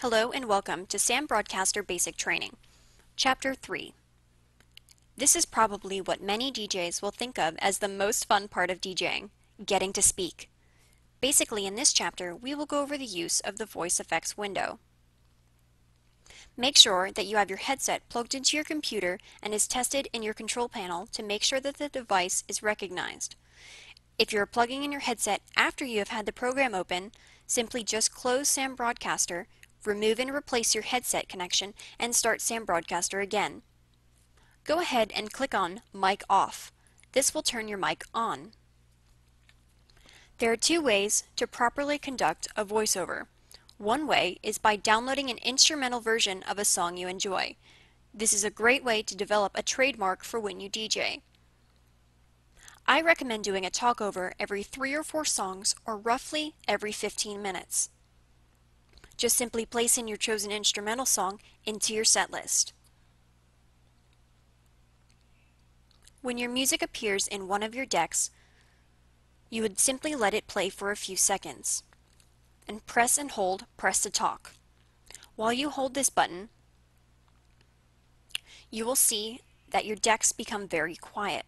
Hello and welcome to SAM Broadcaster Basic Training, Chapter 3. This is probably what many DJs will think of as the most fun part of DJing, getting to speak. Basically, in this chapter, we will go over the use of the voice effects window. Make sure that you have your headset plugged into your computer and is tested in your control panel to make sure that the device is recognized. If you're plugging in your headset after you have had the program open, simply just close SAM Broadcaster, remove and replace your headset connection, and start SAM Broadcaster again. Go ahead and click on Mic Off. This will turn your mic on. There are two ways to properly conduct a voiceover. One way is by downloading an instrumental version of a song you enjoy. This is a great way to develop a trademark for when you DJ. I recommend doing a talkover every 3 or 4 songs or roughly every 15 minutes. Just simply place in your chosen instrumental song into your set list. When your music appears in one of your decks, you would simply let it play for a few seconds, and press and hold Press to Talk. While you hold this button, you will see that your decks become very quiet.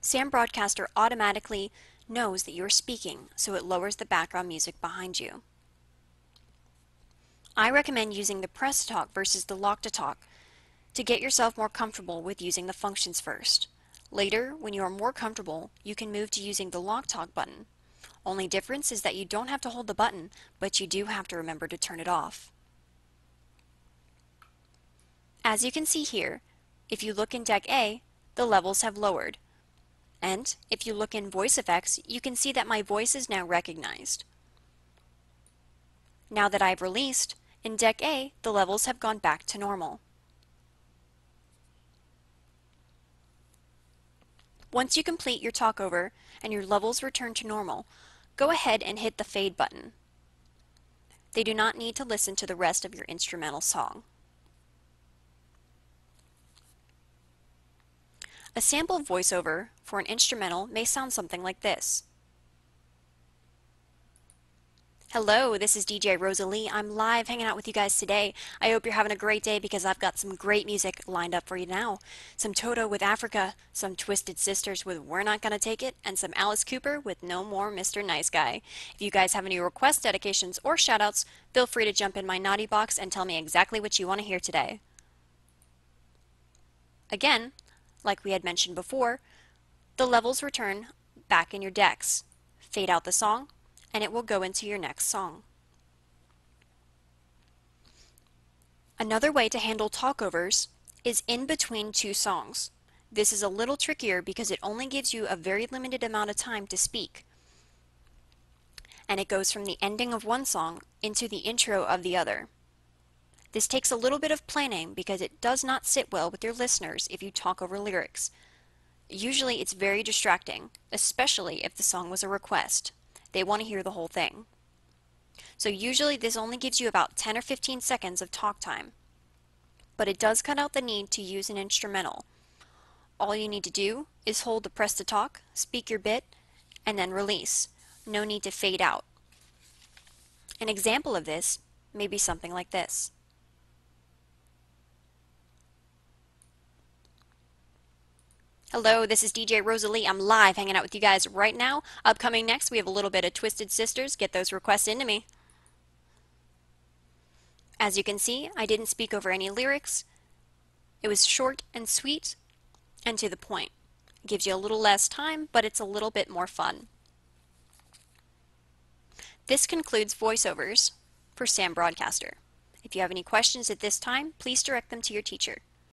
SAM Broadcaster automatically knows that you are speaking, so it lowers the background music behind you. I recommend using the Press to Talk versus the Lock to Talk to get yourself more comfortable with using the functions first. Later, when you are more comfortable, you can move to using the Lock Talk button. Only difference is that you don't have to hold the button, but you do have to remember to turn it off. As you can see here, if you look in Deck A, the levels have lowered. And if you look in voice effects, you can see that my voice is now recognized. Now that I've released, in Deck A, the levels have gone back to normal. Once you complete your talkover and your levels return to normal, go ahead and hit the fade button. They do not need to listen to the rest of your instrumental song. A sample voiceover for an instrumental may sound something like this. Hello, this is DJ Rosalie. I'm live hanging out with you guys today. I hope you're having a great day because I've got some great music lined up for you now. Some Toto with Africa, some Twisted Sisters with We're Not Gonna Take It, and some Alice Cooper with No More Mr. Nice Guy. If you guys have any requests, dedications, or shoutouts, feel free to jump in my naughty box and tell me exactly what you want to hear today. Again, like we had mentioned before, the levels return back in your decks. Fade out the song, and it will go into your next song. Another way to handle talkovers is in between two songs. This is a little trickier because it only gives you a very limited amount of time to speak. And it goes from the ending of one song into the intro of the other. This takes a little bit of planning because it does not sit well with your listeners if you talk over lyrics. Usually it's very distracting, especially if the song was a request. They want to hear the whole thing. So usually this only gives you about 10 or 15 seconds of talk time. But it does cut out the need to use an instrumental. All you need to do is hold the Press to Talk, speak your bit, and then release. No need to fade out. An example of this may be something like this. Hello, this is DJ Rosalie. I'm live hanging out with you guys right now. Upcoming next, we have a little bit of Twisted Sisters. Get those requests into me. As you can see, I didn't speak over any lyrics. It was short and sweet and to the point. It gives you a little less time, but it's a little bit more fun. This concludes voiceovers for SAM Broadcaster. If you have any questions at this time, please direct them to your teacher.